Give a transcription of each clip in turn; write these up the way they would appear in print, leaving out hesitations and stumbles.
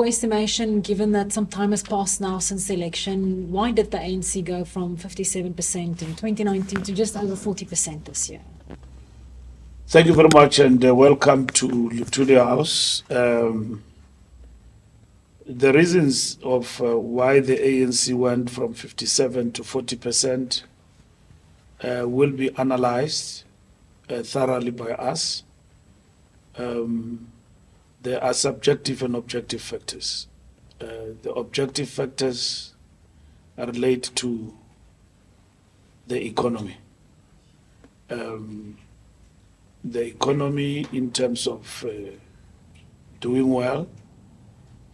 your estimation, given that some time has passed now since the election, why did the ANC go from 57% in 2019 to just over 40% this year? Thank you very much, and welcome to the House. The reasons of why the ANC went from 57 to 40% will be analyzed thoroughly by us. There are subjective and objective factors. The objective factors relate to the economy. The economy in terms of doing well,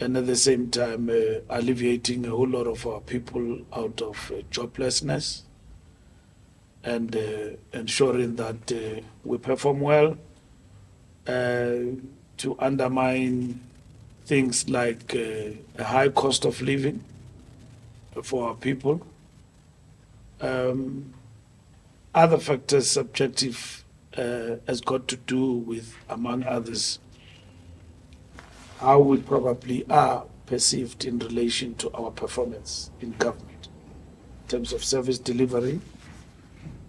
and at the same time alleviating a whole lot of our people out of joblessness, and ensuring that we perform well, to undermine things like a high cost of living for our people. Other factors, subjective, has got to do with, among others, how we probably are perceived in relation to our performance in government in terms of service delivery,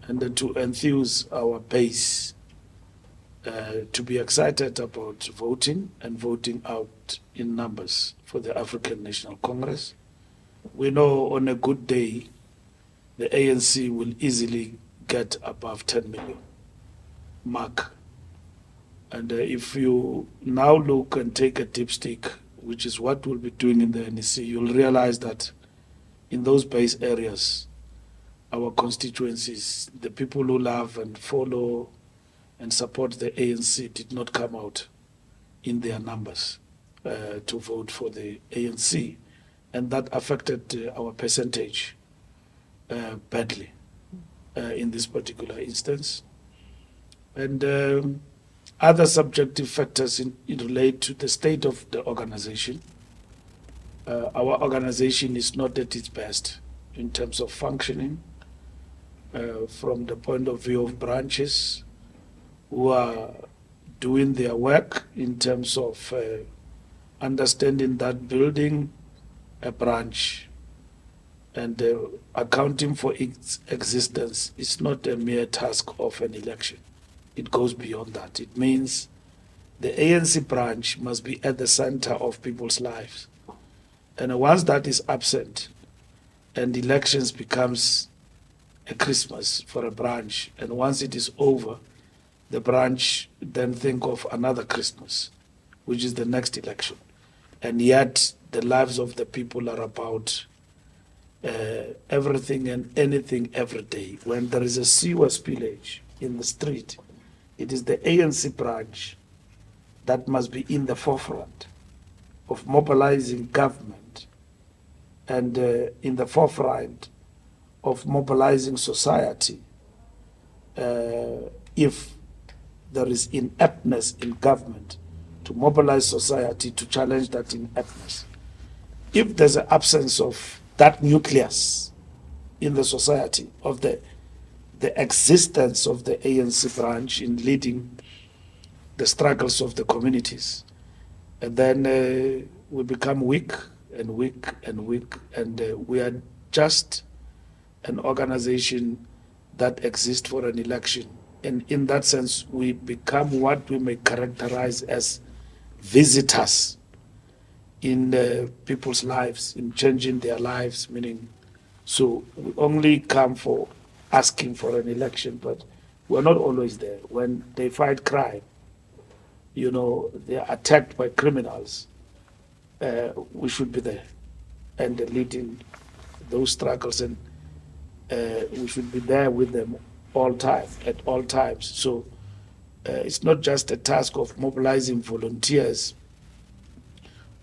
and then to enthuse our base to be excited about voting and voting out in numbers for the African National Congress. We know on a good day, the ANC will easily get above 10 million mark. And if you now look and take a dipstick, which is what we'll be doing in the NEC, you'll realize that in those base areas, our constituencies, the people who love and follow and support the ANC did not come out in their numbers to vote for the ANC. And that affected our percentage badly in this particular instance. And other subjective factors relate to the state of the organization. Our organization is not at its best in terms of functioning from the point of view of branches who are doing their work in terms of understanding that building a branch and accounting for its existence is not a mere task of an election. It goes beyond that. It means the ANC branch must be at the center of people's lives. And once that is absent and elections becomes a Christmas for a branch, and once it is over, the branch then think of another Christmas, which is the next election. And yet the lives of the people are about everything and anything every day. When there is a sewer spillage in the street, it is the ANC branch that must be in the forefront of mobilizing government and in the forefront of mobilizing society if there is ineptness in government, to mobilize society to challenge that ineptness. If there's an absence of that nucleus in the society, of the existence of the ANC branch in leading the struggles of the communities, and then we become weak and weak and weak, and we are just an organization that exists for an election. And in that sense, we become what we may characterize as visitors in people's lives, in changing their lives, meaning, so we only come for asking for an election, but we're not always there. When they fight crime, you know, they are attacked by criminals, we should be there and leading those struggles, and we should be there with them at all times. So it's not just a task of mobilizing volunteers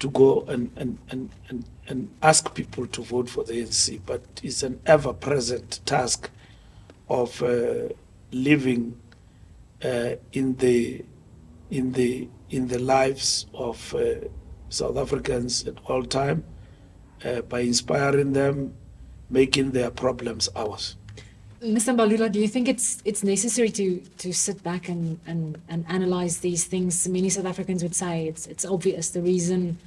to go and ask people to vote for the ANC, but it's an ever-present task of living in the lives of South Africans at all time by inspiring them, making their problems ours. Mr. Mbalula, do you think it's necessary to sit back and analyze these things? Many South Africans would say it's obvious. The reason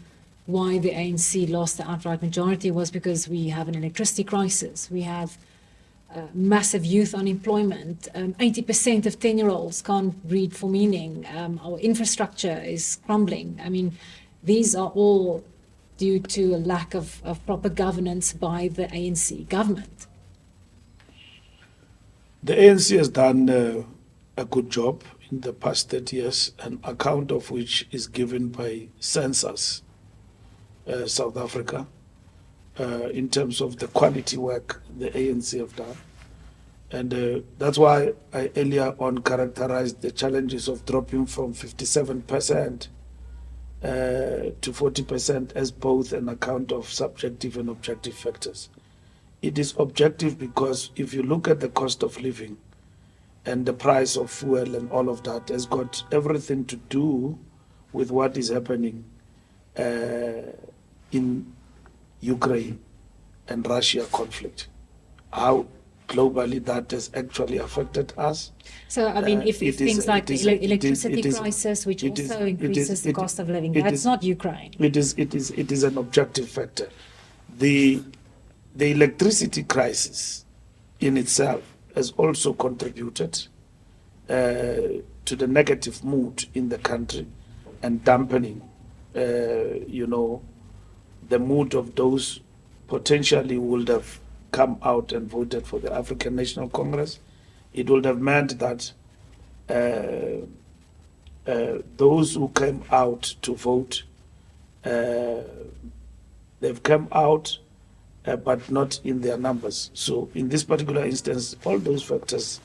why the ANC lost the outright majority was because we have an electricity crisis. We have massive youth unemployment. 80% of 10-year-olds can't read for meaning. Our infrastructure is crumbling. I mean, these are all due to a lack of proper governance by the ANC government. The ANC has done a good job in the past 30 years, an account of which is given by Census South Africa in terms of the quality work the ANC have done. And that's why I earlier on characterized the challenges of dropping from 57% to 40% as both an account of subjective and objective factors. It is objective because if you look at the cost of living and the price of fuel and all of that has got everything to do with what is happening in Ukraine and Russia conflict. How globally that has actually affected us. So, I mean, if things like the electricity crisis, which also increases the cost of living, that's not Ukraine. It is an objective factor. The electricity crisis in itself has also contributed to the negative mood in the country and dampening, the mood of those potentially would have come out and voted for the African National Congress. It would have meant that those who came out to vote, they've come out, but not in their numbers. So in this particular instance, all those factors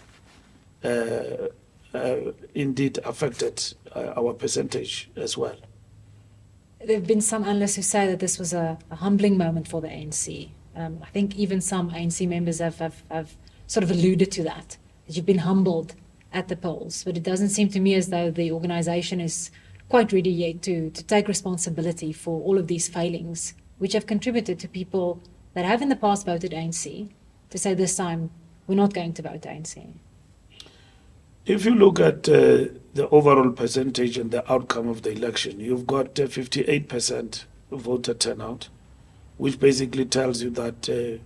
indeed affected our percentage as well. There have been some analysts who say that this was a humbling moment for the ANC. I think even some ANC members have sort of alluded to that you've been humbled at the polls. But it doesn't seem to me as though the organisation is quite ready yet to take responsibility for all of these failings, which have contributed to people that have in the past voted ANC to say this time we're not going to vote ANC. If you look at the overall percentage and the outcome of the election, you've got 58% voter turnout, which basically tells you that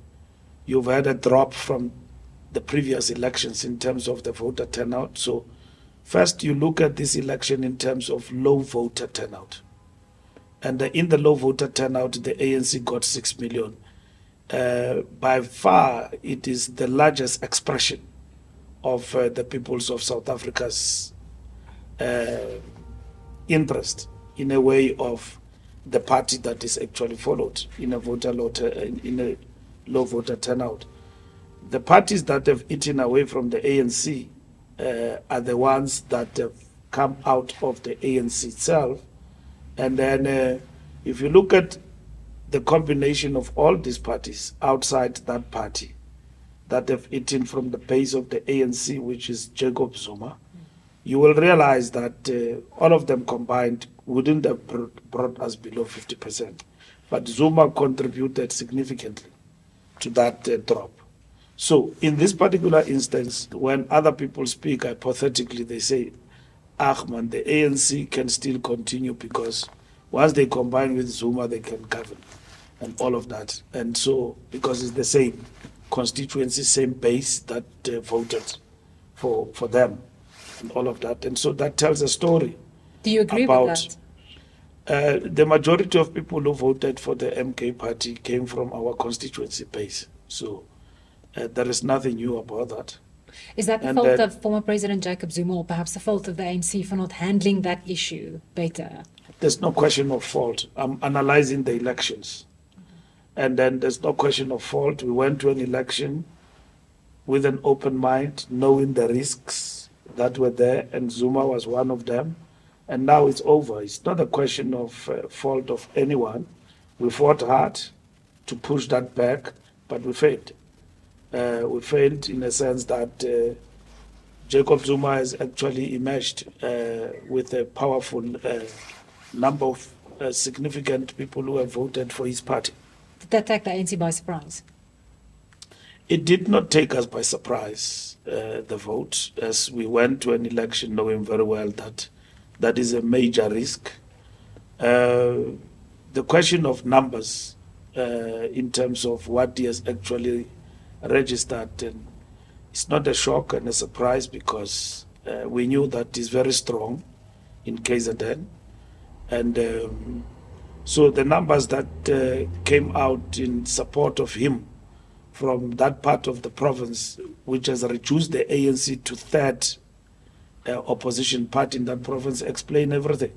you've had a drop from the previous elections in terms of the voter turnout. So first you look at this election in terms of low voter turnout. And in the low voter turnout, the ANC got 6 million. By far, it is the largest expression of the peoples of South Africa's interest in a way of the party that is actually followed in a low voter turnout. The parties that have eaten away from the ANC are the ones that have come out of the ANC itself. And then if you look at the combination of all these parties outside that party that have eaten from the base of the ANC, which is Jacob Zuma, you will realize that all of them combined wouldn't have brought us below 50%. But Zuma contributed significantly to that drop. So in this particular instance, when other people speak, hypothetically, they say, man, the ANC can still continue because once they combine with Zuma, they can govern and all of that. And so, because it's the same constituency, same base that voted for them and all of that. And so that tells a story. Do you agree with that? The majority of people who voted for the MK party came from our constituency base. So there is nothing new about that. Is that the fault of former President Jacob Zuma, or perhaps the fault of the ANC for not handling that issue better? There's no question of fault. I'm analyzing the elections. And then there's no question of fault. We went to an election with an open mind, knowing the risks that were there, and Zuma was one of them. And now it's over. It's not a question of fault of anyone. We fought hard to push that back, but we failed. We failed in a sense that Jacob Zuma has actually emerged with a powerful number of significant people who have voted for his party. Did that take the ANC by surprise? It did not take us by surprise, the vote, as we went to an election knowing very well that that is a major risk. the question of numbers in terms of what he has actually registered, and it's not a shock and a surprise because we knew that he's very strong in KZN. And so the numbers that came out in support of him from that part of the province, which has reduced the ANC to third opposition party in that province, explain everything.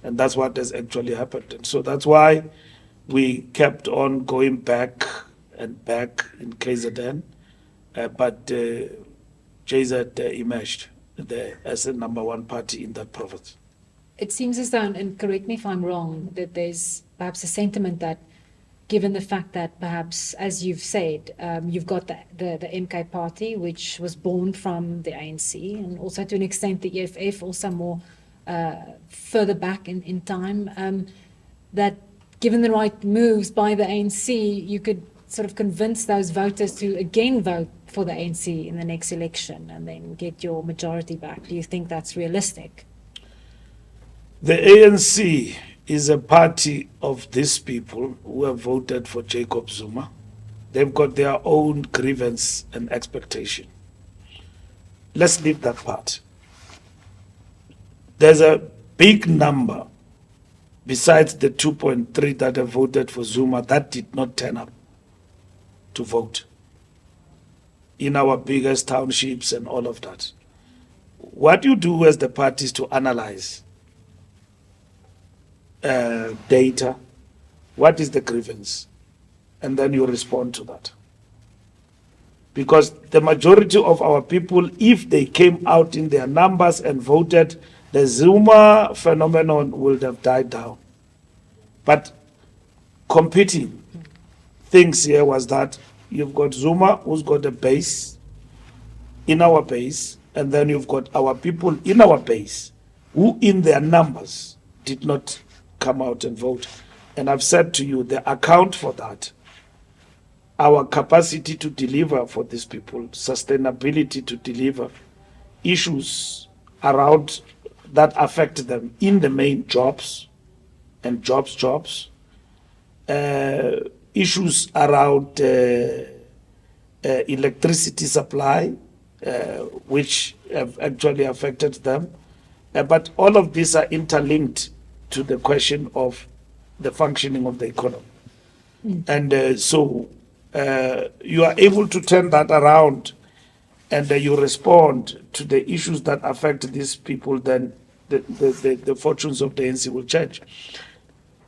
And that's what has actually happened. And so that's why we kept on going back and back in KZN, but JZ emerged there as the number one party in that province. It seems as though, and correct me if I'm wrong, that there's perhaps a sentiment that given the fact that perhaps, as you've said, you've got the MK party, which was born from the ANC, and also to an extent the EFF, also more further back in time, that given the right moves by the ANC, you could sort of convince those voters to again vote for the ANC in the next election and then get your majority back. Do you think that's realistic? The ANC is a party of these people who have voted for Jacob Zuma. They've got their own grievance and expectation. Let's leave that part. There's a big number besides the 2.3 that have voted for Zuma that did not turn up to vote in our biggest townships and all of that. What you do as the party is to analyze data, what is the grievance, and then you respond to that. Because the majority of our people, if they came out in their numbers and voted, the Zuma phenomenon would have died down. But competing things here was that you've got Zuma, who's got a base in our base, and then you've got our people in our base who in their numbers did not come out and vote. And I've said to you, the account for that, our capacity to deliver for these people, sustainability to deliver, issues around that affect them in the main jobs and jobs, issues around electricity supply, which have actually affected them. But all of these are interlinked to the question of the functioning of the economy. And so you are able to turn that around and you respond to the issues that affect these people, then the fortunes of the ANC will change.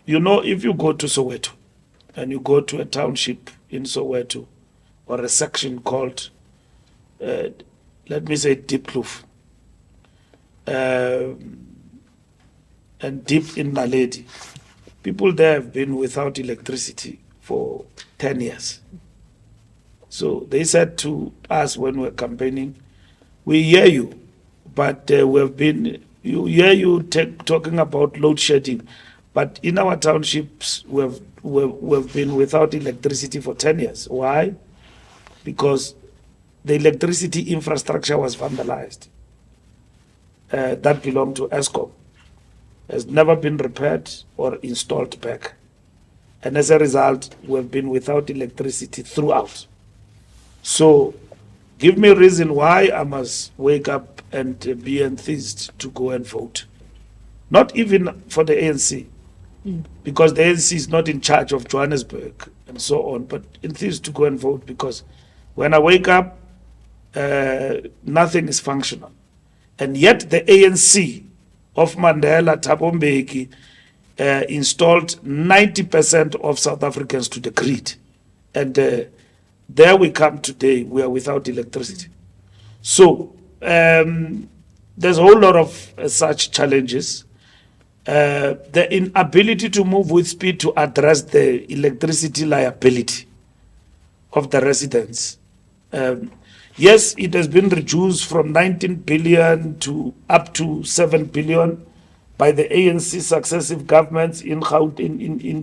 You know, if you go to Soweto and you go to a township in Soweto or a section called, let me say, Deep Kloof, and deep in Naledi, people there have been without electricity for 10 years. So they said to us when we were campaigning, we hear you, but we've been, you hear you talking about load shedding, but in our townships we've been without electricity for 10 years. Why? Because the electricity infrastructure was vandalized. That belonged to Eskom. Has never been repaired or installed back. And as a result, we've been without electricity throughout. So give me a reason why I must wake up and be enthused to go and vote. Not even for the ANC, because the ANC is not in charge of Johannesburg and so on, but enthused to go and vote because when I wake up, nothing is functional. And yet the ANC of Mandela, Thabo Mbeki, installed 90% of South Africans to the grid. And there we come today, we are without electricity. So there's a whole lot of such challenges. The inability to move with speed to address the electricity liability of the residents. Yes, it has been reduced from 19 billion to up to 7 billion by the ANC successive governments in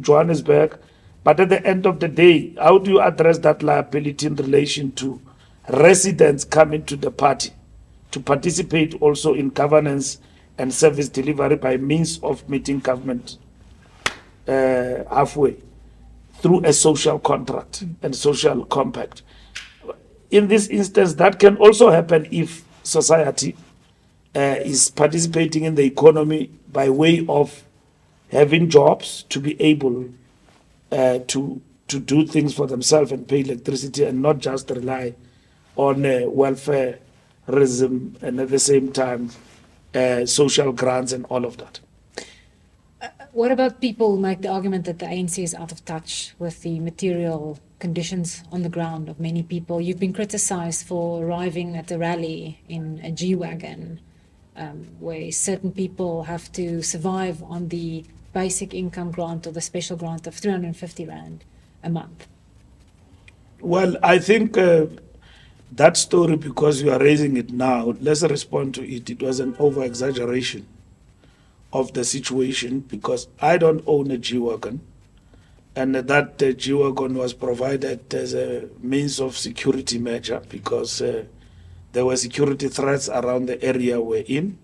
Johannesburg. But at the end of the day, how do you address that liability in relation to residents coming to the party to participate also in governance and service delivery by means of meeting government halfway through a social contract and social compact. In this instance, that can also happen if society is participating in the economy by way of having jobs to be able to do things for themselves and pay electricity and not just rely on welfareism and at the same time social grants and all of that. What about people who make the argument that the ANC is out of touch with the material conditions on the ground of many people? You've been criticized for arriving at the rally in a G-Wagon, where certain people have to survive on the basic income grant or the special grant of 350 Rand a month. Well, I think that story, because you are raising it now, let's respond to it. It was an over-exaggeration of the situation, because I don't own a G-Wagon, and that G-Wagon was provided as a means of security measure because there were security threats around the area we're in,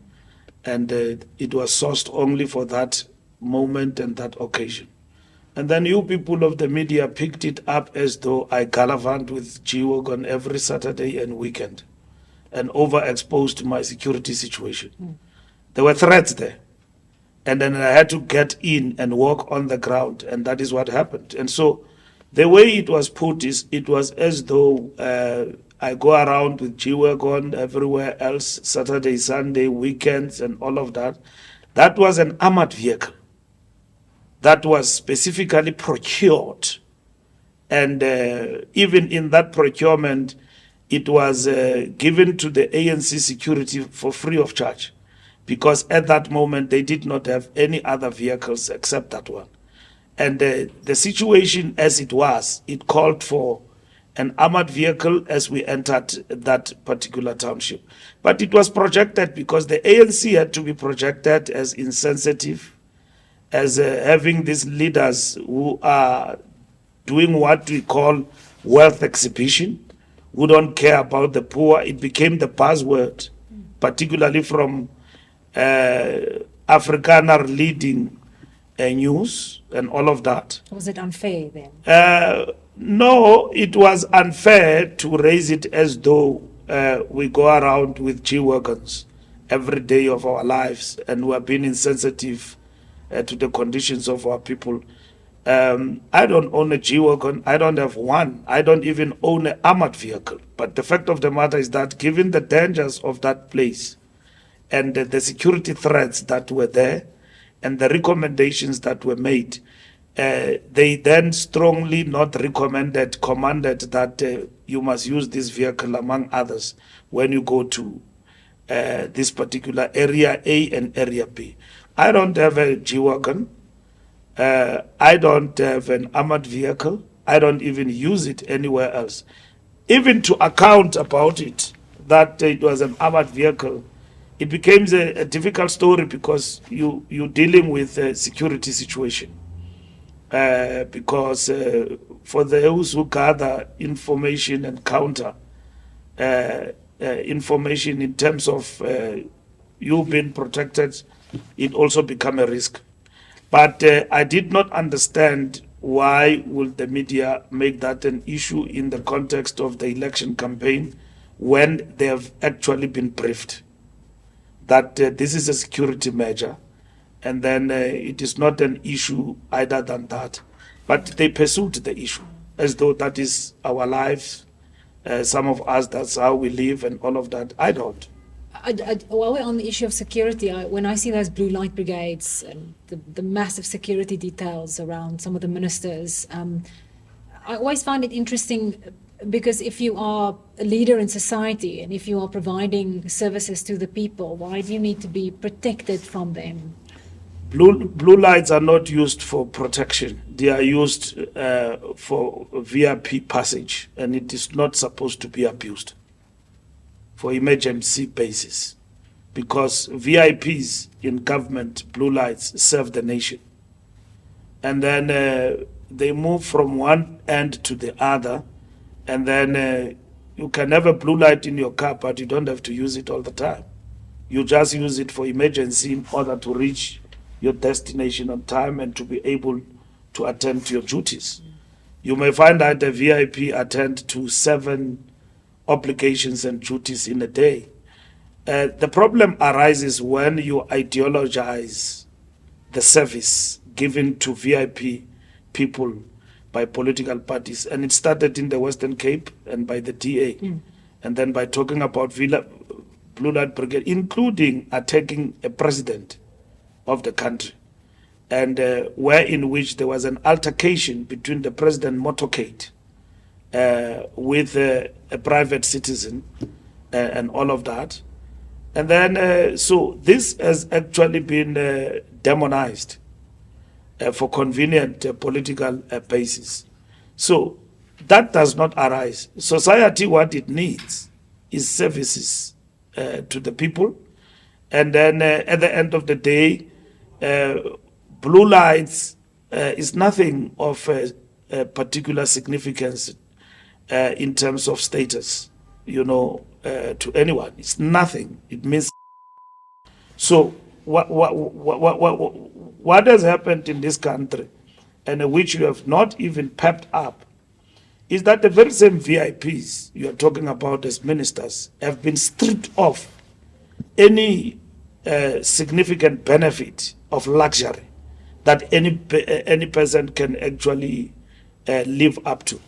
and it was sourced only for that moment and that occasion. And then you people of the media picked it up as though I gallivant with G-Wagon every Saturday and weekend and overexposed my security situation. There were threats there. And then I had to get in and walk on the ground, and that is what happened. And so the way it was put is, it was as though I go around with G-Wagon everywhere else, Saturday, Sunday, weekends, and all of that. That was an armored vehicle that was specifically procured. And even in that procurement, it was given to the ANC security for free of charge, because at that moment they did not have any other vehicles except that one. And the situation as it was, it called for an armored vehicle as we entered that particular township. But it was projected because the ANC had to be projected as insensitive, as having these leaders who are doing what we call wealth exhibition, who don't care about the poor. It became the buzzword, particularly from Afrikaner leading news and all of that. Was it unfair then? No, it was unfair to raise it as though we go around with G-Wagons every day of our lives and we are being insensitive to the conditions of our people. I don't own a G-Wagon. I don't have one. I don't even own an armored vehicle. But the fact of the matter is that given the dangers of that place and the security threats that were there and the recommendations that were made, they then strongly not commanded that you must use this vehicle among others when you go to this particular area A and area B. I don't have a G-Wagon. I don't have an armored vehicle. I don't even use it anywhere else. Even to account about it, that it was an armored vehicle, it became a difficult story because you're dealing with a security situation. Because for those who gather information and counter information in terms of you being protected, it also become a risk. But I did not understand why would the media make that an issue in the context of the election campaign when they have actually been briefed that this is a security measure, and then it is not an issue either than that. But they pursued the issue as though that is our lives. Some of us, that's how we live and all of that. I don't. While we're on the issue of security, when I see those blue light brigades and the massive security details around some of the ministers, I always find it interesting because if you are a leader in society and if you are providing services to the people, why do you need to be protected from them? Blue lights are not used for protection. They are used for VIP passage, and it is not supposed to be abused for emergency basis, because VIPs in government, blue lights, serve the nation. And then they move from one end to the other, and then you can have a blue light in your car, but you don't have to use it all the time. You just use it for emergency in order to reach your destination on time and to be able to attend to your duties. You may find that a VIP attend to 7 obligations and duties in a day. The problem arises when you ideologize the service given to VIP people by political parties. And it started in the Western Cape and by the DA. And then by talking about Blue Light Brigade, including attacking a president of the country. And where in which there was an altercation between the president motorcade with a private citizen and all of that. And then, so this has actually been demonized for convenient political basis. So that does not arise. Society, what it needs is services to the people. And then at the end of the day, blue lights is nothing of particular significance in terms of status, to anyone. It's nothing. It means. So what has happened in this country, and which you have not even pepped up, is that the very same VIPs you are talking about as ministers have been stripped of any significant benefit of luxury that any person can actually live up to.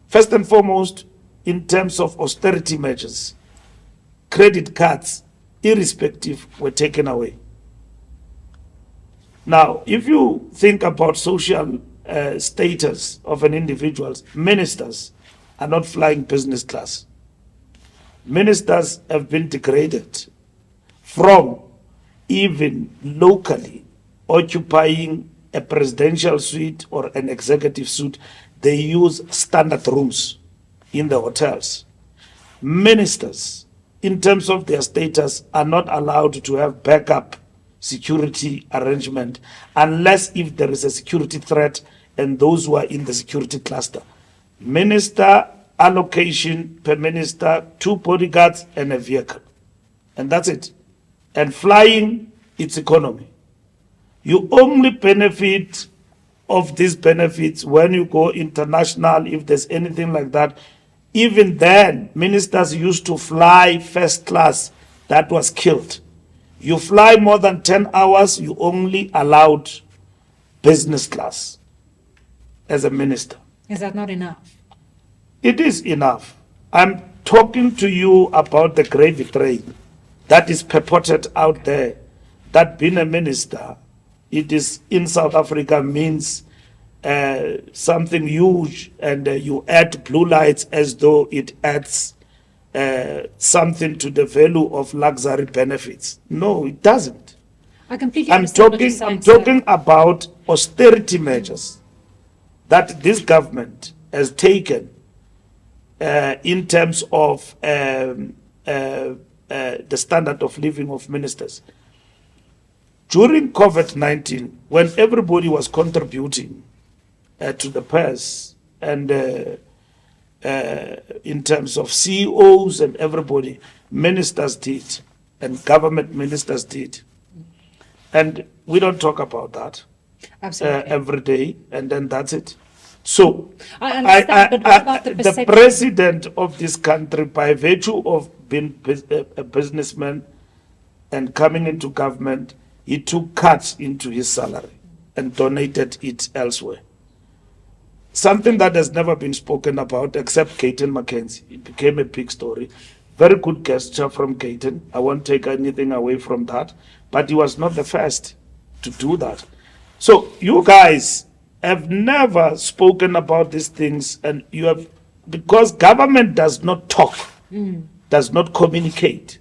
First and foremost, in terms of austerity measures, credit cards, irrespective, were taken away. Now, if you think about social status of an individual, ministers are not flying business class. Ministers have been degraded from even locally occupying a presidential suite or an executive suite. They use standard rooms in the hotels. Ministers, in terms of their status, are not allowed to have backup security arrangement unless if there is a security threat and those who are in the security cluster. Minister allocation per minister, 2 bodyguards and a vehicle. And that's it. And flying, it's economy. You only benefit of these benefits when you go international, if there's anything like that. Even then, ministers used to fly first class. That was killed. You fly more than 10 hours, you only allowed business class as a minister. Is that not enough? It is enough. I'm talking to you about the gravy train that is purported out there, that being a minister, it is in South Africa means something huge, and you add blue lights as though it adds something to the value of luxury benefits. No, it doesn't. I completely understand what you're saying, I'm talking about austerity measures that this government has taken in terms of the standard of living of ministers. During COVID-19, when everybody was contributing to the purse and in terms of CEOs and everybody, ministers did, and government ministers did. And we don't talk about that every day, and then that's it. So, I understand, but what about the the president of this country, by virtue of being a businessman and coming into government, he took cuts into his salary and donated it elsewhere. Something that has never been spoken about except Kayton Mackenzie. It became a big story. Very good gesture from Kayton. I won't take anything away from that. But he was not the first to do that. So you guys have never spoken about these things, and you have, because government does not talk, does not communicate.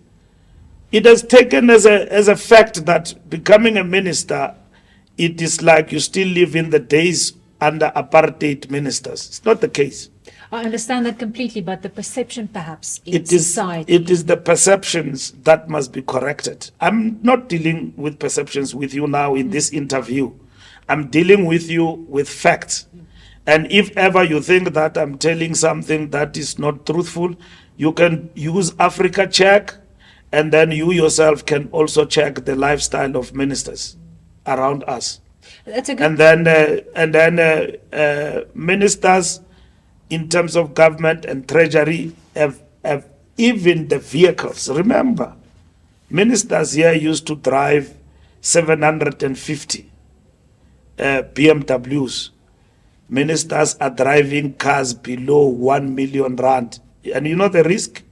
It has taken as a fact that becoming a minister, it is like you still live in the days under apartheid ministers. It's not the case. I understand that completely, but the perception perhaps in It is the perceptions that must be corrected. I'm not dealing with perceptions with you now in this interview. I'm dealing with you with facts. And if ever you think that I'm telling something that is not truthful, you can use Africa Check, and then you yourself can also check the lifestyle of ministers. around us. That's a good. And then ministers, in terms of government and treasury, have even the vehicles. Remember, ministers here used to drive 750 BMWs. Ministers are driving cars below 1 million rand. And you know the risk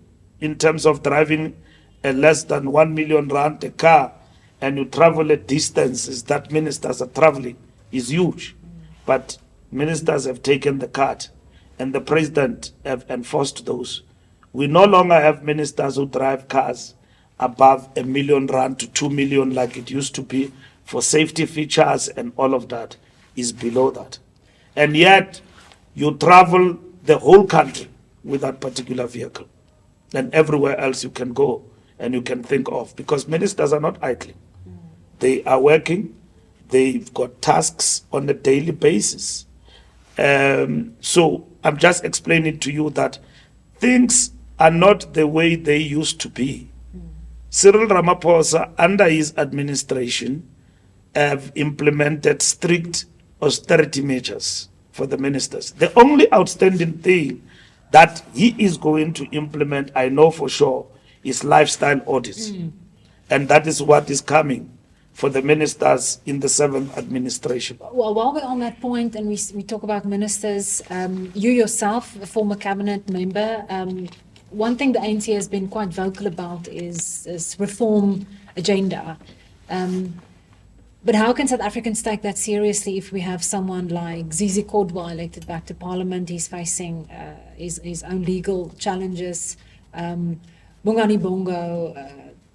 in terms of driving a less than 1 million rand a car, and you travel a distances that ministers are traveling is huge. But ministers have taken the card, and the president have enforced those. We no longer have ministers who drive cars above 1 million rand to 2 million like it used to be. For safety features and all of that is below that. And yet you travel the whole country with that particular vehicle, and everywhere else you can go and you can think of, because ministers are not idling. They are working. They've got tasks on a daily basis. So I'm just explaining to you that things are not the way they used to be. Cyril Ramaphosa, under his administration, have implemented strict austerity measures for the ministers. The only outstanding thing that he is going to implement, I know for sure, is lifestyle audits. And that is what is coming for the ministers in the 7th administration. Well, while we're on that point and we talk about ministers, you yourself, a former cabinet member, one thing the ANC has been quite vocal about is reform agenda. But how can South Africans take that seriously if we have someone like Zizi Kodwa elected back to parliament? He's facing his own legal challenges. Bongani Bongo,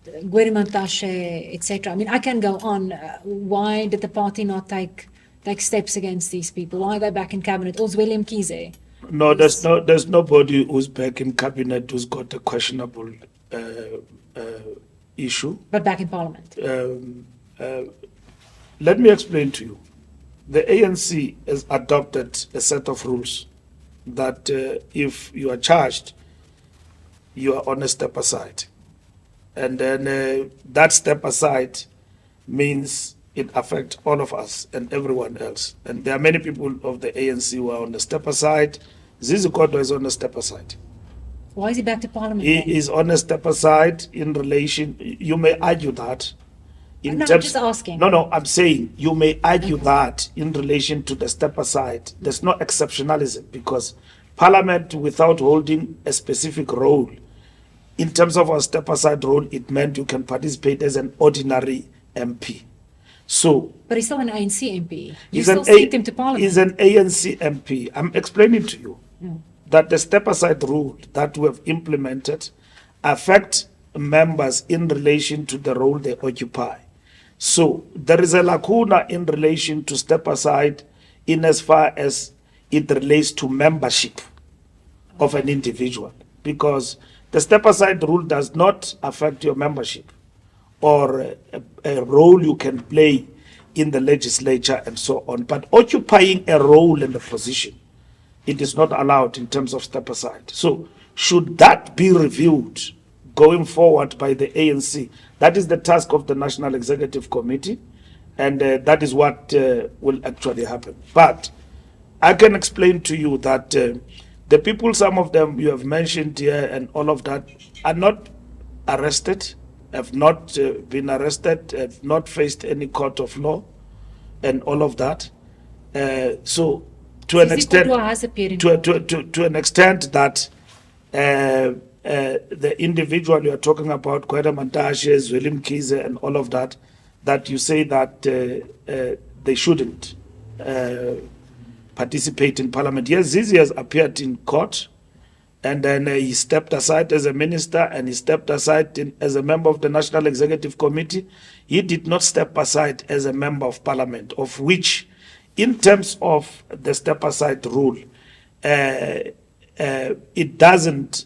Gwerimantashe, etc. I mean, I can go on. Why did the party not take steps against these people? Why are they back in cabinet? Also, William Kize. No, there's nobody who's back in cabinet who's got a questionable issue. But back in parliament. Let me explain to you. The ANC has adopted a set of rules that if you are charged, you are on a step aside. And then that step aside means it affects all of us and everyone else. And there are many people of the ANC who are on the step aside. Zizi Kodwa is on the step aside. Why is he back to parliament? He is on a step aside in relation, you may argue that. I'm just asking. No, I'm saying you may argue that in relation to the step aside. There's no exceptionalism, because Parliament, without holding a specific role, in terms of our step aside role, it meant you can participate as an ordinary MP. So, but he's still an ANC MP. You still seat him to parliament. He's an ANC MP. I'm explaining to you that the step aside rule that we have implemented affect members in relation to the role they occupy. So there is a lacuna in relation to step aside in as far as it relates to membership of an individual, because the step aside rule does not affect your membership or a role you can play in the legislature and so on. But occupying a role in the position, it is not allowed in terms of step aside. So should that be reviewed going forward by the ANC? That is the task of the National Executive Committee, and that is what will actually happen. But I can explain to you that the people, some of them you have mentioned here and all of that, are not arrested, have not been arrested, have not faced any court of law and all of that. So to an extent, to an extent that the individual you are talking about, Kweda Mantashe, William Kize, and all of that, that you say that they shouldn't participate in parliament. Yes, Zizi has appeared in court, and then he stepped aside as a minister, and he stepped aside as a member of the National Executive Committee. He did not step aside as a member of parliament, of which, in terms of the step aside rule, it doesn't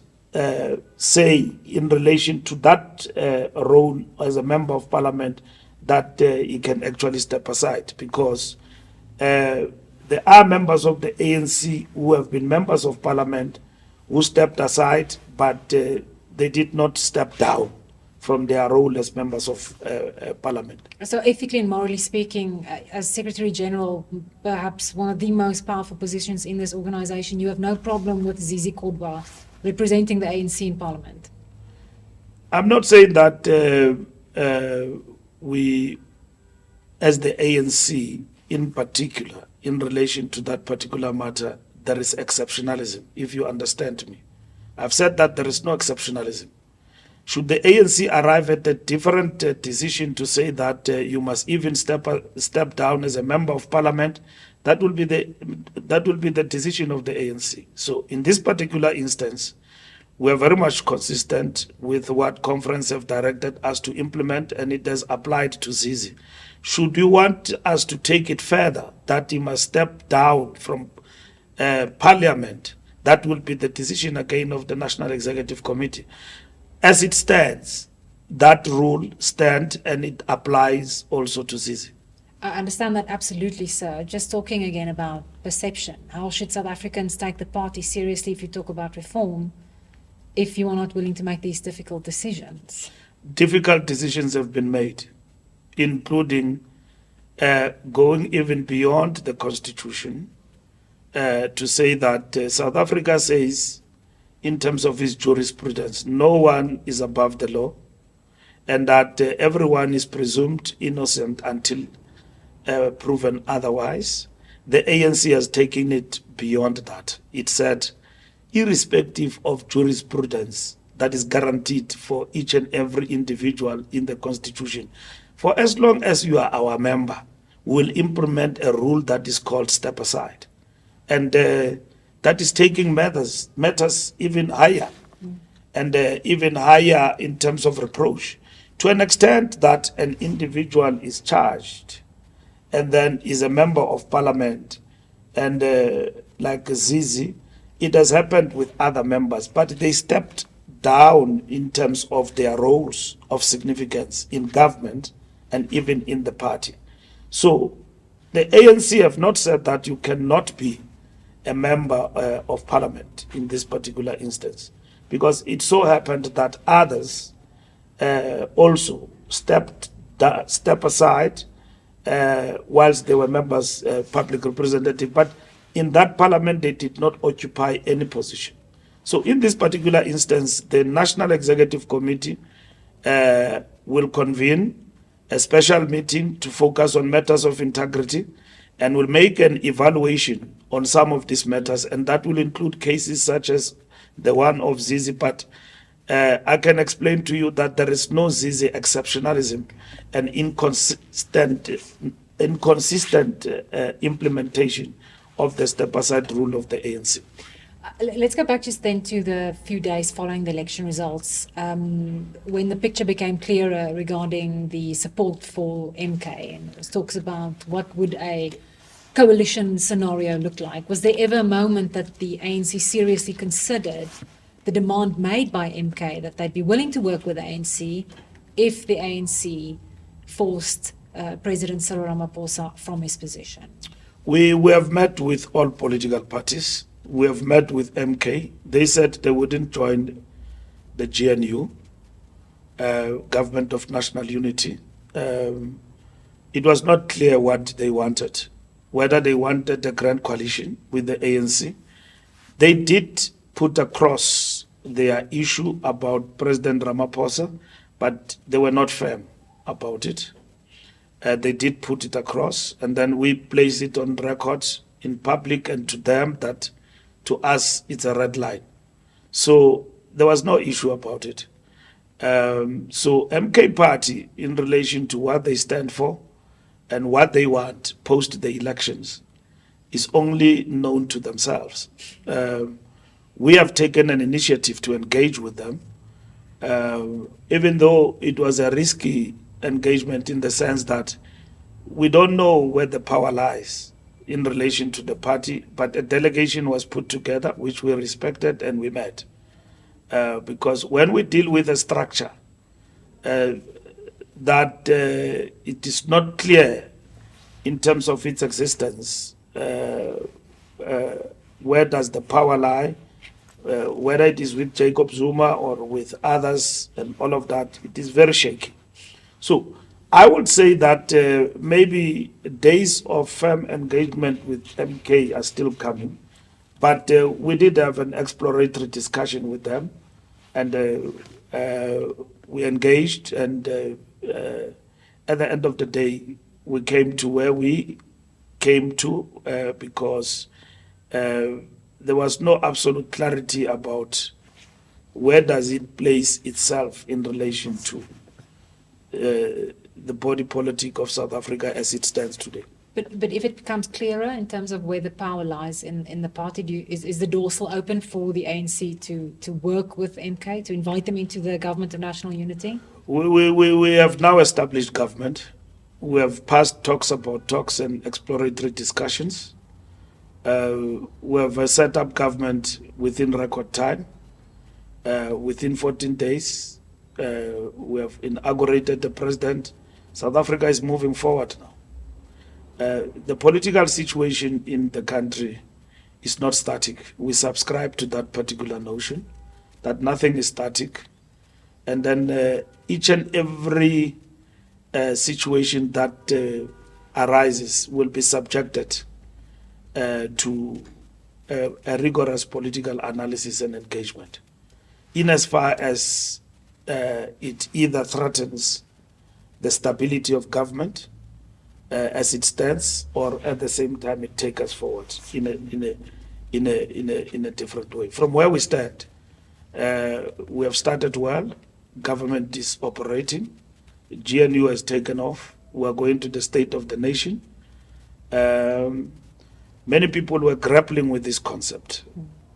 say in relation to that role as a member of parliament that he can actually step aside, because there are members of the ANC who have been members of parliament who stepped aside, but they did not step down. from their role as members of parliament. So ethically and morally speaking, as Secretary General, perhaps one of the most powerful positions in this organization, you have no problem with Zizi Kodwa representing the ANC in parliament? I'm not saying that we, as the ANC in particular, in relation to that particular matter, there is exceptionalism, if you understand me. I've said that there is no exceptionalism. Should the ANC arrive at a different decision to say that you must even step down as a member of parliament, that will be the decision of the ANC. So in this particular instance, we are very much consistent with what conference have directed us to implement, and it has applied to Zizi. Should you want us to take it further, that he must step down from parliament, that will be the decision again of the National Executive Committee. As it stands, that rule stands and it applies also to Zizi. I understand that absolutely, sir. Just talking again about perception. How should South Africans take the party seriously if you talk about reform, if you are not willing to make these difficult decisions? Difficult decisions have been made, including going even beyond the Constitution to say that South Africa says, in terms of its jurisprudence, no one is above the law, and that everyone is presumed innocent until proven otherwise. The ANC has taken it beyond that. It said, irrespective of jurisprudence that is guaranteed for each and every individual in the Constitution, for as long as you are our member, we will implement a rule that is called step aside. And that is taking matters even higher, and even higher in terms of reproach, to an extent that an individual is charged and then is a member of parliament, and like Zizi, it has happened with other members, but they stepped down in terms of their roles of significance in government and even in the party. So the ANC have not said that you cannot be a member of parliament in this particular instance, because it so happened that others also step aside whilst they were members, public representative, but in that parliament they did not occupy any position. So in this particular instance, the National Executive Committee will convene a special meeting to focus on matters of integrity, and will make an evaluation on some of these matters, and that will include cases such as the one of Zizi. But I can explain to you that there is no Zizi exceptionalism and inconsistent implementation of the step-aside rule of the ANC. Let's go back just then to the few days following the election results, when the picture became clearer regarding the support for MK, and it talks about what would a coalition scenario look like. Was there ever a moment that the ANC seriously considered the demand made by MK that they'd be willing to work with the ANC if the ANC forced President Cyril Ramaphosa from his position? We have met with all political parties. We have met with MK. They said they wouldn't join the GNU, Government of National Unity. It was not clear what they wanted, whether they wanted a grand coalition with the ANC. They did put across their issue about President Ramaphosa, but they were not firm about it. They did put it across, and then we placed it on record in public and to them that to us it's a red line. So there was no issue about it. So MK Party, in relation to what they stand for and what they want post the elections, is only known to themselves. We have taken an initiative to engage with them, even though it was a risky engagement in the sense that we don't know where the power lies in relation to the party, but a delegation was put together, which we respected, and we met. Because when we deal with a structure that it is not clear in terms of its existence, where does the power lie, whether it is with Jacob Zuma or with others and all of that, it is very shaky. So I would say that maybe days of firm engagement with MK are still coming, but we did have an exploratory discussion with them, and we engaged, and at the end of the day, we came to where we came to because there was no absolute clarity about where does it place itself in relation to the body politic of South Africa as it stands today. But if it becomes clearer in terms of where the power lies in the party, is the door still open for the ANC to work with MK, to invite them into the government of national unity? We have now established government. We have passed talks about talks and exploratory discussions. We have set up government within record time, within 14 days. We have inaugurated the president. South Africa is moving forward now. The political situation in the country is not static. We subscribe to that particular notion, that nothing is static. And then each and every situation that arises will be subjected to a rigorous political analysis and engagement, in as far as it either threatens the stability of government as it stands, or at the same time it takes us forward in a different way. From where we stand, we have started well. Government is operating. GNU has taken off. We are going to the state of the nation. Many people were grappling with this concept.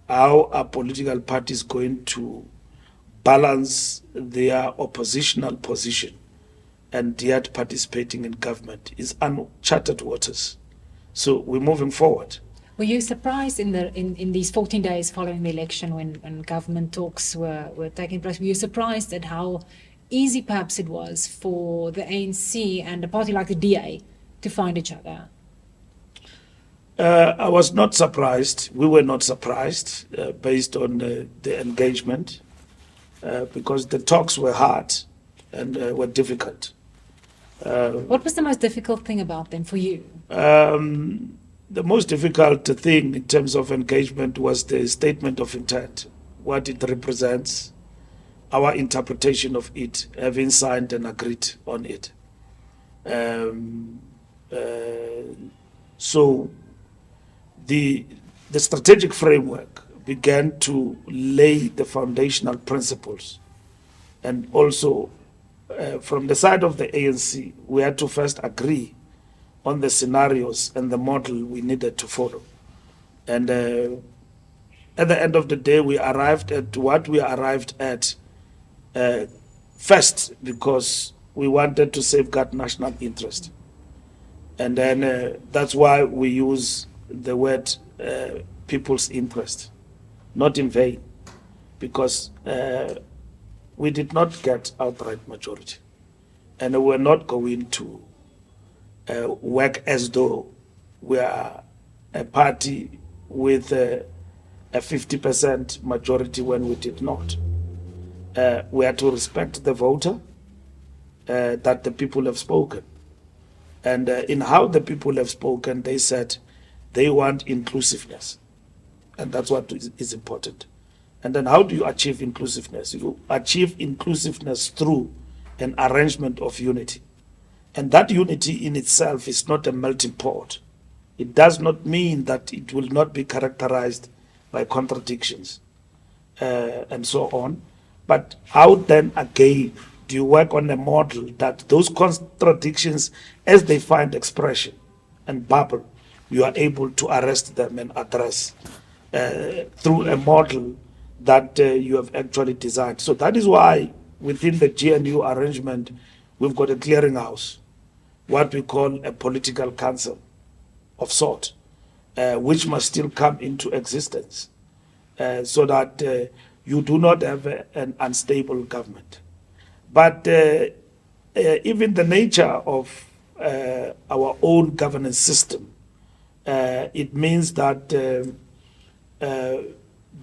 How are political parties going to balance their oppositional position and yet participating in government? Is uncharted waters. So we're moving forward. Were you surprised in these 14 days following the election when government talks were taking place? Were you surprised at how easy perhaps it was for the ANC and a party like the DA to find each other? I was not surprised. We were not surprised based on the engagement because the talks were hard and were difficult. What was the most difficult thing about them for you? The most difficult thing in terms of engagement was the statement of intent, what it represents, our interpretation of it, having signed and agreed on it. So the strategic framework began to lay the foundational principles, and also from the side of the ANC, we had to first agree on the scenarios and the model we needed to follow. And at the end of the day, we arrived at what we arrived at first because we wanted to safeguard national interest. And then that's why we use the word people's interest, not in vain, because we did not get outright majority. And we're not going to work as though we are a party with a 50% majority when we did not. We are to respect the voter, that the people have spoken. And in how the people have spoken, they said they want inclusiveness. And that's what is important. And then how do you achieve inclusiveness? You achieve inclusiveness through an arrangement of unity. And that unity in itself is not a melting pot. It does not mean that it will not be characterized by contradictions and so on. But how then again do you work on a model that those contradictions, as they find expression and bubble, you are able to arrest them and address through a model that you have actually designed. So that is why within the GNU arrangement, we've got a clearinghouse, what we call a political council of sort, which must still come into existence so that you do not have an unstable government. But even the nature of our own governance system, it means that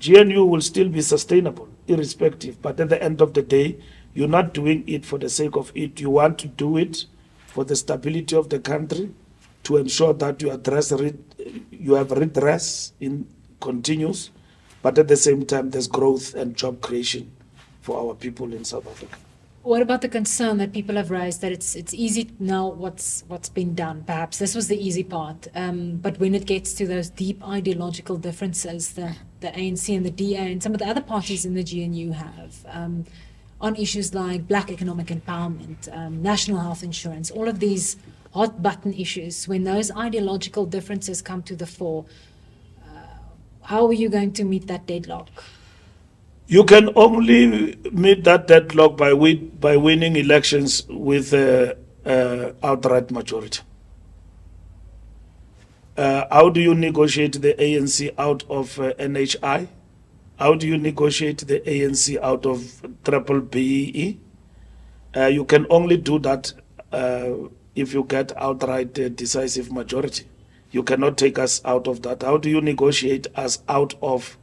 GNU will still be sustainable, irrespective. But at the end of the day, you're not doing it for the sake of it. You want to do it for the stability of the country, to ensure that you have redress in continuous, but at the same time, there's growth and job creation for our people in South Africa. What about the concern that people have raised that it's easy now what's been done? Perhaps this was the easy part, but when it gets to those deep ideological differences that the ANC and the DA and some of the other parties in the GNU have on issues like black economic empowerment, national health insurance, all of these hot button issues, when those ideological differences come to the fore, how are you going to meet that deadlock? You can only meet that deadlock by winning elections with outright majority. How do you negotiate the ANC out of NHI? How do you negotiate the ANC out of triple BEE? You can only do that if you get outright decisive majority. You cannot take us out of that. How do you negotiate us out of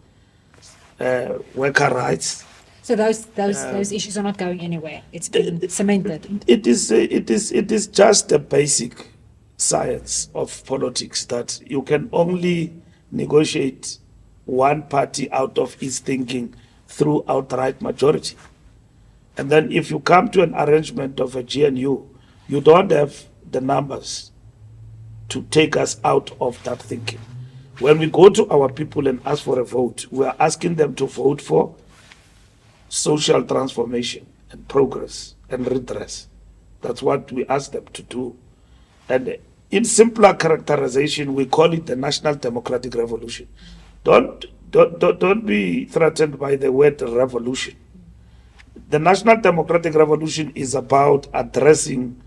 worker rights? So those issues are not going anywhere. It's been cemented. It is just a basic science of politics that you can only negotiate one party out of its thinking through outright majority. And then if you come to an arrangement of a GNU, you don't have the numbers to take us out of that thinking. When we go to our people and ask for a vote, we are asking them to vote for social transformation and progress and redress. That's what we ask them to do. And in simpler characterization, we call it the National Democratic Revolution. Don't be threatened by the word revolution. The National Democratic Revolution is about addressing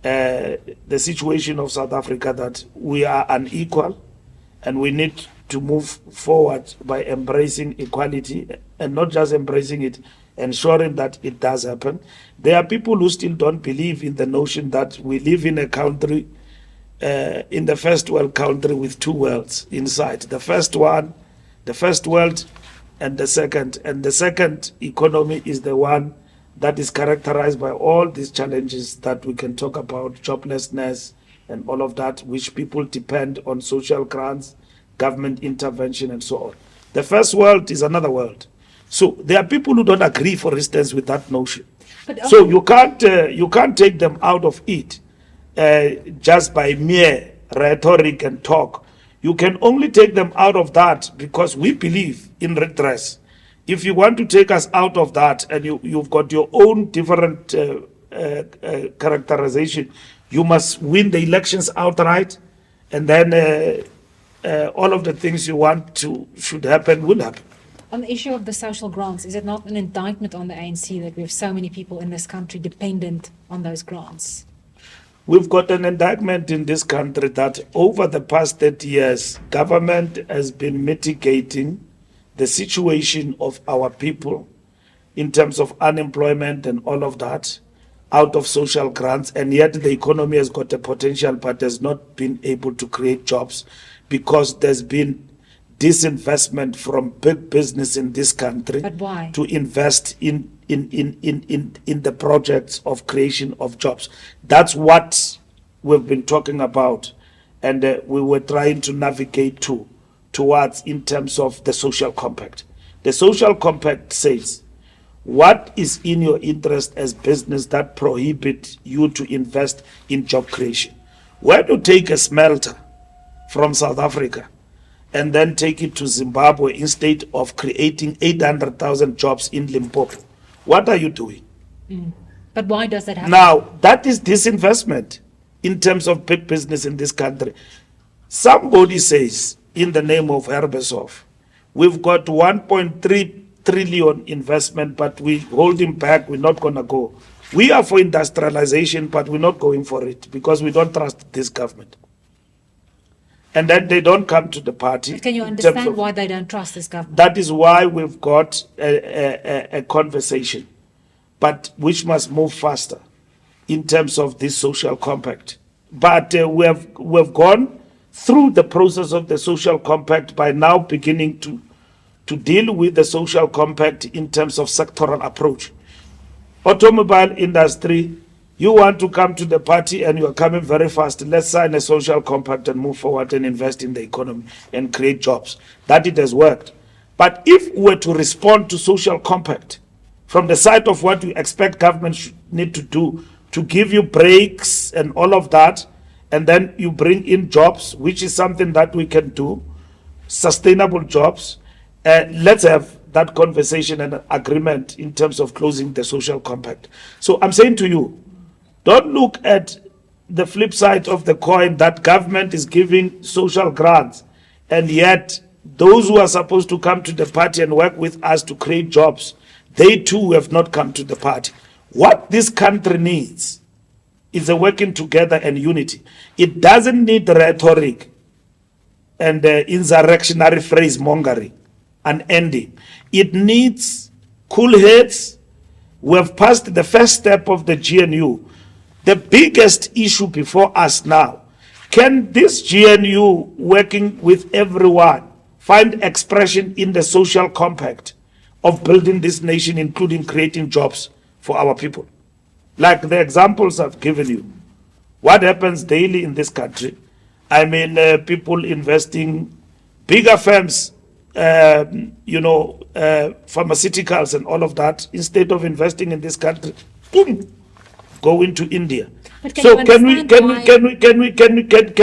the situation of South Africa, that we are unequal and we need to move forward by embracing equality, and not just embracing it, ensuring that it does happen. There are people who still don't believe in the notion that we live in a country, in the first world country with two worlds inside. The first world and the second economy is the one that is characterized by all these challenges that we can talk about, joblessness and all of that, which people depend on social grants, government intervention and so on. The first world is another world. So there are people who don't agree, for instance, with that notion. So you can't take them out of it just by mere rhetoric and talk. You can only take them out of that because we believe in redress. If you want to take us out of that and you've got your own different characterization, you must win the elections outright, and then all of the things you want should happen will happen. On the issue of the social grants, is it not an indictment on the ANC that we have so many people in this country dependent on those grants? We've got an indictment in this country that over the past 30 years, government has been mitigating the situation of our people in terms of unemployment and all of that out of social grants, and yet the economy has got a potential but has not been able to create jobs because there's been disinvestment from big business in this country. But why? To invest in the projects of creation of jobs. That's what we've been talking about, and we were trying to navigate towards in terms of the social compact. The social compact says, what is in your interest as business that prohibit you to invest in job creation? When you take a smelter from South Africa and then take it to Zimbabwe instead of creating 800,000 jobs in Limpopo, what are you doing? But why does that happen? Now, that is disinvestment in terms of big business in this country. Somebody says, in the name of Herbesoff, we've got 1.3 trillion investment, but we hold him back, we're not going to go. We are for industrialization, but we're not going for it because we don't trust this government. And then they don't come to the party. But can you understand why they don't trust this government? That is why we've got a conversation, but which must move faster in terms of this social compact. But we've gone through the process of the social compact by now beginning to deal with the social compact in terms of sectoral approach. Automobile industry, you want to come to the party and you are coming very fast. Let's sign a social compact and move forward and invest in the economy and create jobs. That it has worked. But if we were to respond to social compact from the side of what we expect government should need to do to give you breaks and all of that, and then you bring in jobs, which is something that we can do, sustainable jobs, let's have that conversation and agreement in terms of closing the social compact. So I'm saying to you, don't look at the flip side of the coin that government is giving social grants, and yet those who are supposed to come to the party and work with us to create jobs, they too have not come to the party. What this country needs is a working together and unity. It doesn't need rhetoric and insurrectionary phrase mongering and ending. It needs cool heads. We have passed the first step of the GNU. The biggest issue before us now, can this GNU, working with everyone, find expression in the social compact of building this nation, including creating jobs for our people? Like the examples I've given you. What happens daily in this country? I mean, people investing, bigger firms, pharmaceuticals and all of that, instead of investing in this country, boom, go into India. So can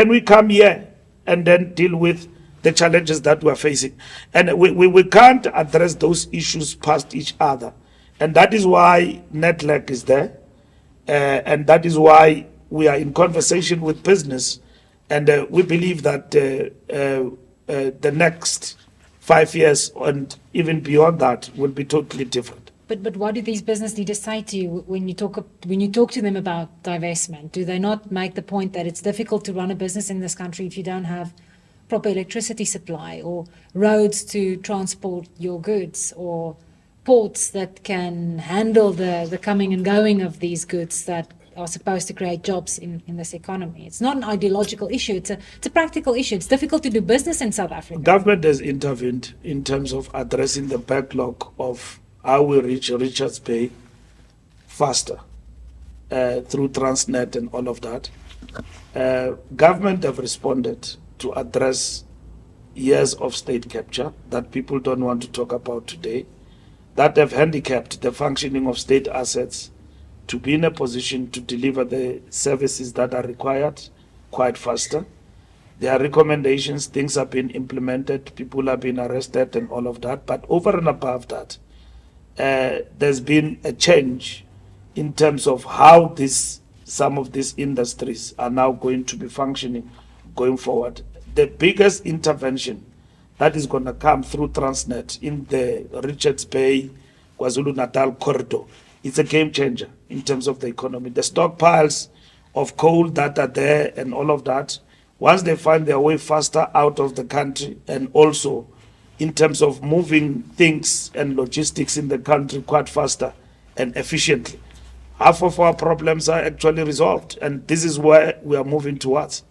we come here and then deal with the challenges that we're facing? And we can't address those issues past each other. And that is why NETLAC is there. And that is why we are in conversation with business. And we believe that the next 5 years and even beyond that will be totally different. But what do these business leaders say to you when you talk to them about divestment? Do they not make the point that it's difficult to run a business in this country if you don't have proper electricity supply or roads to transport your goods or ports that can handle the coming and going of these goods that are supposed to create jobs in this economy? It's not an ideological issue. It's a practical issue. It's difficult to do business in South Africa. Government has intervened in terms of addressing the backlog of how we reach Richards Bay faster through Transnet and all of that. Government have responded to address years of state capture that people don't want to talk about today, that have handicapped the functioning of state assets to be in a position to deliver the services that are required quite faster. There are recommendations, things have been implemented, people have been arrested and all of that. But over and above that, there's been a change in terms of how some of these industries are now going to be functioning going forward. The biggest intervention that is going to come through Transnet in the Richards Bay, KwaZulu-Natal corridor, it's a game changer in terms of the economy. The stockpiles of coal that are there and all of that, once they find their way faster out of the country, and also in terms of moving things and logistics in the country quite faster and efficiently, half of our problems are actually resolved. And this is where we are moving towards.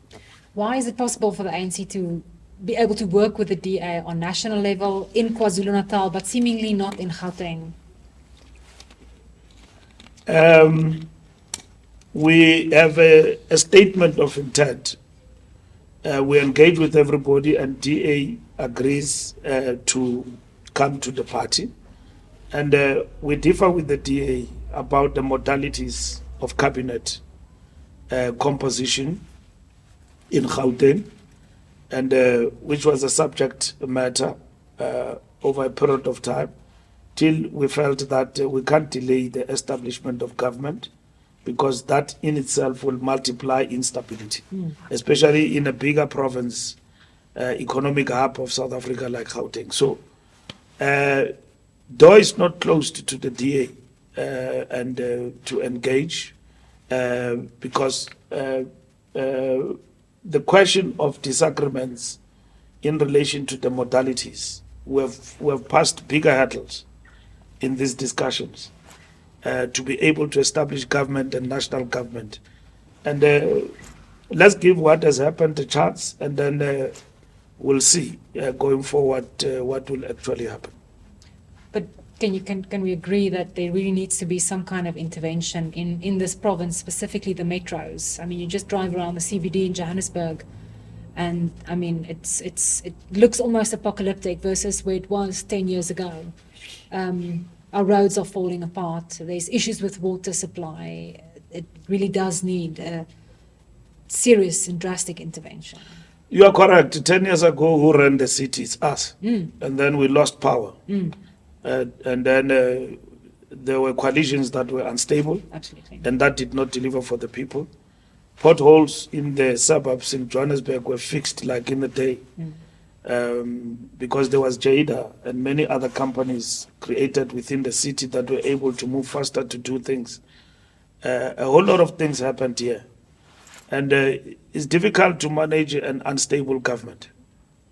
Why is it possible for the ANC to be able to work with the DA on national level in KwaZulu-Natal, but seemingly not in Gauteng? We have a statement of intent. We engage with everybody, and DA agrees to come to the party. And we differ with the DA about the modalities of cabinet composition in Gauteng, and which was a subject matter over a period of time, till we felt that we can't delay the establishment of government, because that in itself will multiply instability, especially in a bigger province, economic hub of South Africa like Gauteng. So, door is not closed to the DA and to engage, because the question of disagreements in relation to the modalities, we have passed bigger hurdles in these discussions to be able to establish government and national government. And let's give what has happened a chance, and then we'll see going forward what will actually happen. But can we agree that there really needs to be some kind of intervention in this province, specifically the metros? I mean, you just drive around the CBD in Johannesburg, and I mean, it looks almost apocalyptic versus where it was 10 years ago. Our roads are falling apart. There's issues with water supply. It really does need a serious and drastic intervention. You are correct. 10 years ago, who ran the city? It's us. And then we lost power. And then there were coalitions that were unstable. Absolutely. And that did not deliver for the people. Potholes in the suburbs in Johannesburg were fixed like in the day. Because there was JADA and many other companies created within the city that were able to move faster to do things. A whole lot of things happened here. And it's difficult to manage an unstable government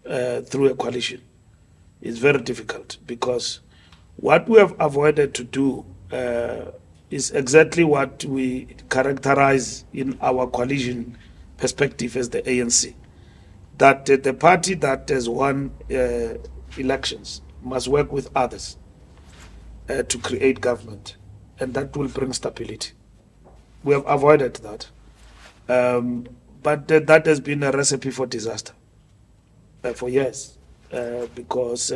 through a coalition. It's very difficult because what we have avoided to do is exactly what we characterize in our coalition perspective as the ANC. That the party that has won elections must work with others to create government, and that will bring stability. We have avoided that. But that has been a recipe for disaster for years because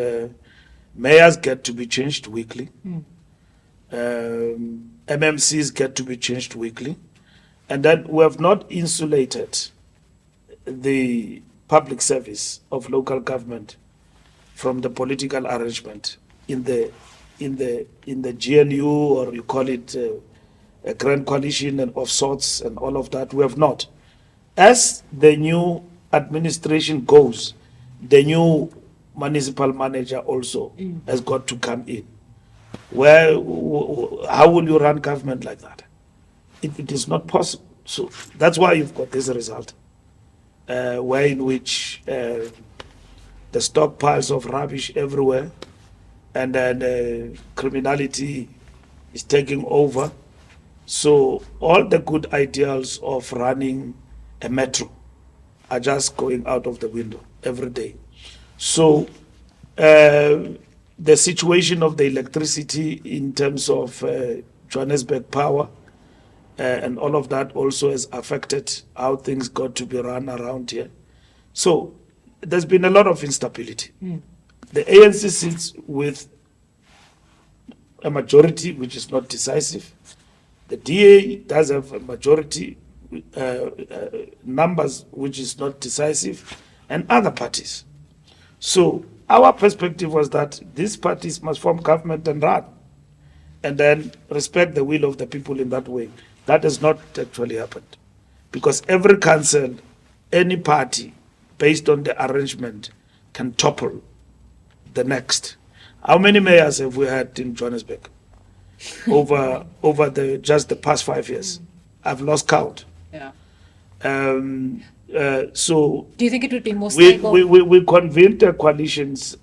mayors get to be changed weekly. MMCs get to be changed weekly. And then we have not insulated the public service of local government from the political arrangement in the GNU, or you call it a grand coalition and of sorts and all of that. We have not. As the new administration goes, the new municipal manager also has got to come in. How will you run government like that? It is not possible. So that's why you've got this result, where in which the stockpiles of rubbish everywhere, and then criminality is taking over. So all the good ideals of running a metro are just going out of the window every day. So the situation of the electricity in terms of Johannesburg power and all of that also has affected how things got to be run around here. So there's been a lot of instability. The ANC sits with a majority which is not decisive. The DA does have a majority numbers which is not decisive, and other parties. So our perspective was that these parties must form government and run, and then respect the will of the people in that way. That has not actually happened, because every council, any party, based on the arrangement, can topple the next. How many mayors have we had in Johannesburg over just the past 5 years? I've lost count. Yeah. So do you think it would be more stable? We convened a coalitions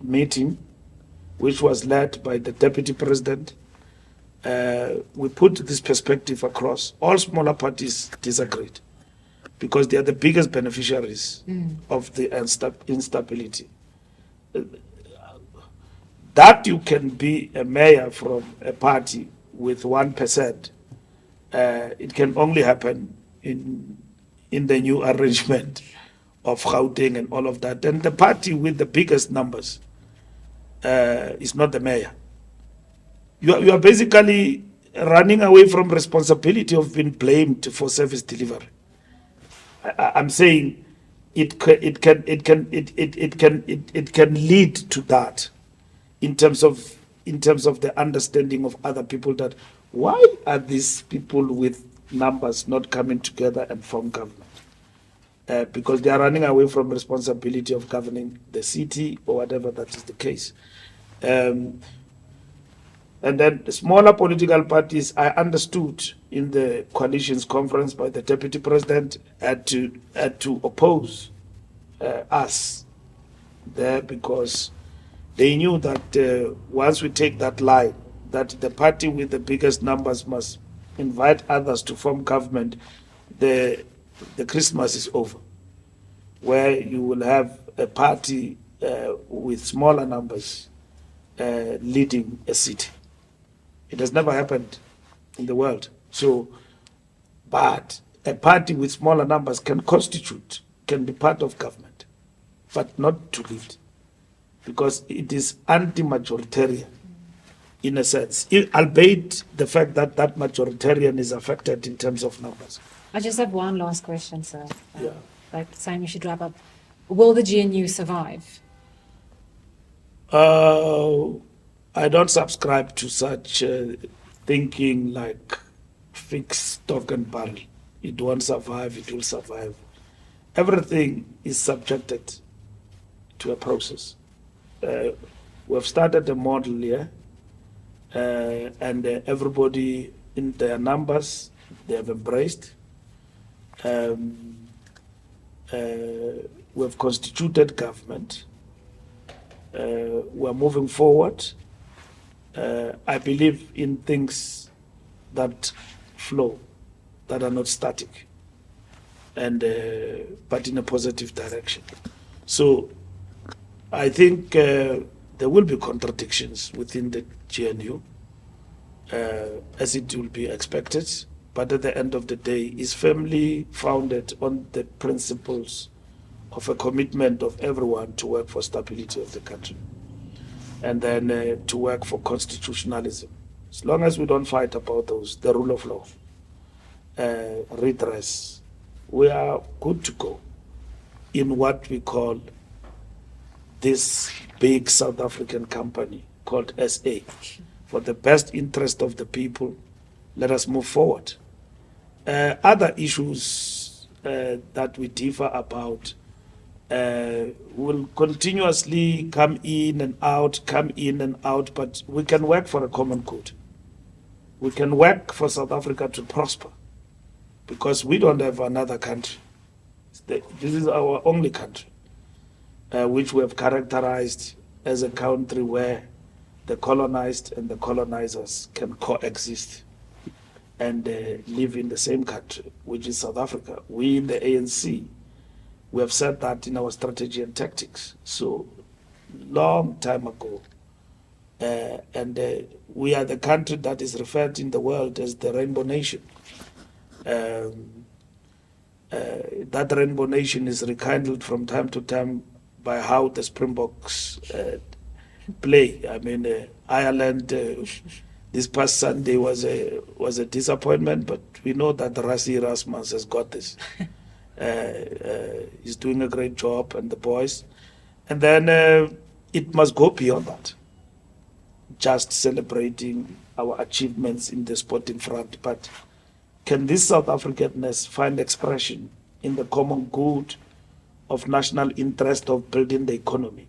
meeting, which was led by the deputy president. We put this perspective across. All smaller parties disagreed because they are the biggest beneficiaries of the instability. That you can be a mayor from a party with 1%, it can only happen in the new arrangement of Gauteng and all of that. And the party with the biggest numbers is not the mayor. You are basically running away from responsibility of being blamed for service delivery. I'm saying it can lead to that in terms of the understanding of other people, that why are these people with numbers not coming together and form government? Because they are running away from responsibility of governing the city or whatever that is the case. And then the smaller political parties, I understood in the coalitions conference by the deputy president, had to oppose us there, because they knew that once we take that line, that the party with the biggest numbers must invite others to form government, the Christmas is over. where you will have a party with smaller numbers leading a city. It has never happened in the world. So, but a party with smaller numbers can be part of government, but not to lead, because it is anti-majoritarian in a sense, albeit the fact that that majoritarian is affected in terms of numbers. I just have one last question, sir. Yeah. Like saying we should wrap up. Will the GNU survive? I don't subscribe to such thinking like fixed stock and barrel. It won't survive, it will survive. Everything is subjected to a process. We've started a model here, and everybody in their numbers, they have embraced. We've constituted government. We're moving forward. I believe in things that flow, that are not static, and but in a positive direction. So I think there will be contradictions within the GNU, as it will be expected, but at the end of the day, is firmly founded on the principles of a commitment of everyone to work for stability of the country, and then to work for constitutionalism. As long as we don't fight about those, the rule of law, redress, we are good to go in what we call this big South African company called SA. For the best interest of the people, let us move forward. Other issues that we differ about will continuously come in and out, but we can work for a common good. We can work for South Africa to prosper, because we don't have another country. This is our only country, which we have characterized as a country where the colonized and the colonizers can coexist and live in the same country, which is South Africa. We in the ANC, we have said that in our strategy and tactics. So, long time ago, and we are the country that is referred in the world as the Rainbow Nation. That Rainbow Nation is rekindled from time to time by how the Springboks play. I mean, Ireland this past Sunday was a disappointment, but we know that Rassie Erasmus has got this. He's doing a great job, and the boys. And then it must go beyond that. Just celebrating our achievements in the sporting front, but can this South Africanness find expression in the common good of national interest of building the economy?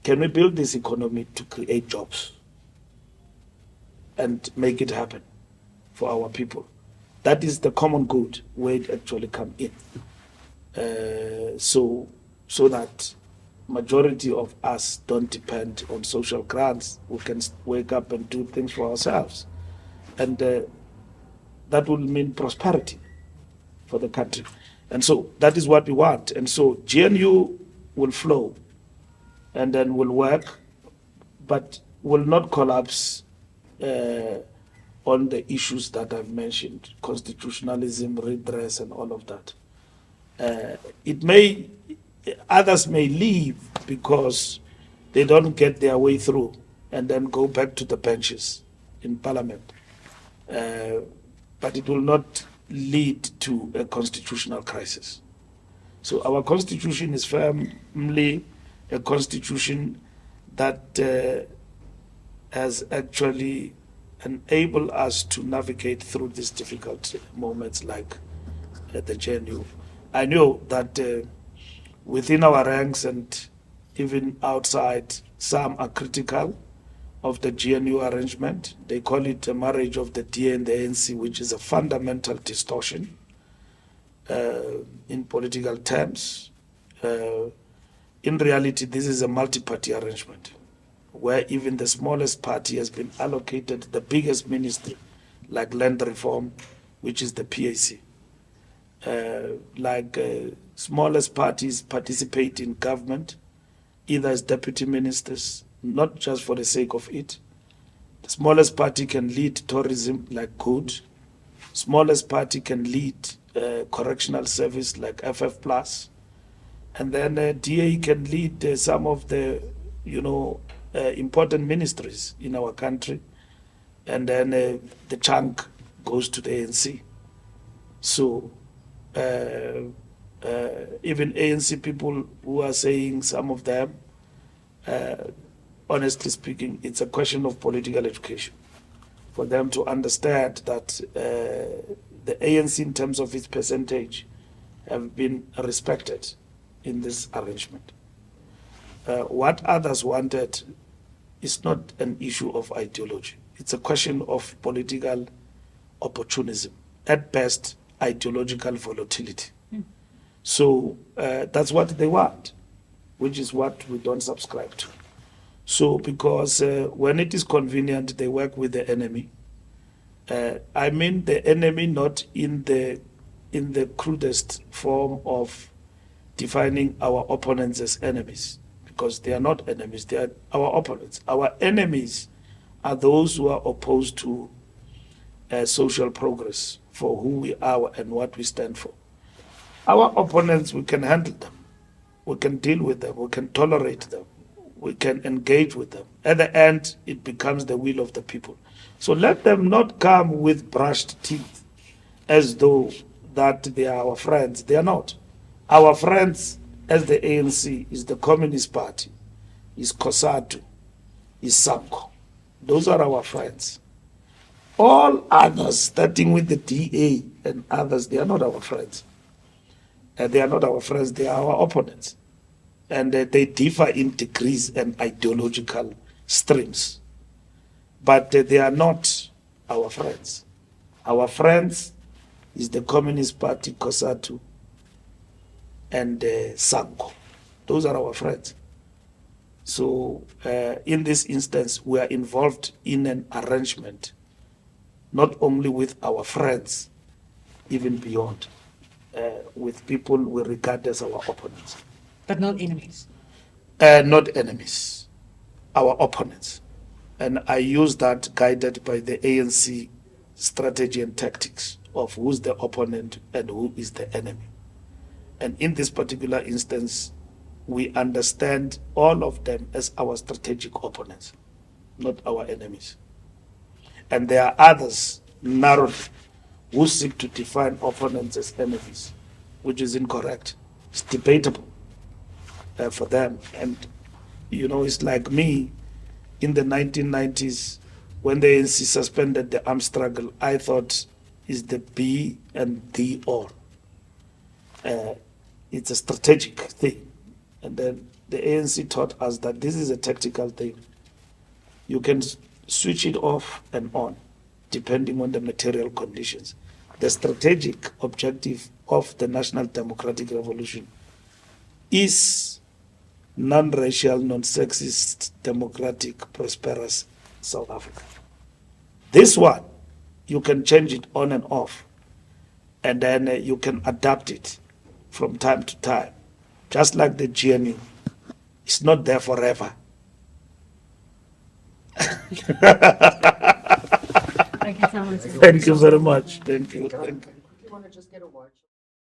Can we build this economy to create jobs and make it happen for our people? That is the common good where it actually come in. So that majority of us don't depend on social grants. We can wake up and do things for ourselves. And that will mean prosperity for the country. And so that is what we want. And so GNU will flow and then will work, but will not collapse on the issues that I've mentioned, constitutionalism, redress, and all of that. Others may leave because they don't get their way through and then go back to the benches in parliament. But it will not lead to a constitutional crisis. So our constitution is firmly a constitution that has actually enabled us to navigate through these difficult moments like the GNU. I know that within our ranks and even outside, some are critical of the GNU arrangement. They call it a marriage of the DA and the ANC, which is a fundamental distortion in political terms. In reality, this is a multi-party arrangement where even the smallest party has been allocated the biggest ministry, like land reform, which is the PAC. smallest parties participate in government, either as deputy ministers, not just for the sake of it. The smallest party can lead tourism like good. Smallest party can lead correctional service like FF Plus. And then DA can lead some of the, important ministries in our country. And then the chunk goes to the ANC. So even ANC people who are saying, some of them, honestly speaking, it's a question of political education for them to understand that the ANC, in terms of its percentage, have been respected in this arrangement. What others wanted is not an issue of ideology. It's a question of political opportunism, at best, ideological volatility. So that's what they want, which is what we don't subscribe to. So because when it is convenient, they work with the enemy. I mean the enemy not in the crudest form of defining our opponents as enemies, because they are not enemies, they are our opponents. Our enemies are those who are opposed to social progress for who we are and what we stand for. Our opponents, we can handle them, we can deal with them, we can tolerate them, we can engage with them. At the end, it becomes the will of the people. So let them not come with brushed teeth as though that they are our friends. They are not. Our friends, as the ANC, is the Communist Party, is COSATU, is SAMCO. Those are our friends. All others, starting with the DA and others, they are not our friends. They are not our friends, they are our opponents. And they differ in degrees and ideological streams. But they are not our friends. Our friends is the Communist Party, COSATU, and SAMCO. Those are our friends. So in this instance, we are involved in an arrangement, not only with our friends, even beyond, with people we regard as our opponents. But not enemies. Not enemies, our opponents. And I use that guided by the ANC strategy and tactics of who's the opponent and who is the enemy. And in this particular instance, we understand all of them as our strategic opponents, not our enemies. And there are others, narrowly, who seek to define opponents as enemies, which is incorrect. It's debatable for them. And, it's like me in the 1990s, when the ANC suspended the armed struggle, I thought is the be and the all. It's a strategic thing. And then the ANC taught us that this is a tactical thing. You can switch it off and on, depending on the material conditions. The strategic objective of the National Democratic Revolution is non-racial, non-sexist, democratic, prosperous South Africa. This one, you can change it on and off, and then you can adapt it from time to time, just like the GNU. It's not there forever. Thank you so much. Thank you very much. Thank you. You want to just get a watch?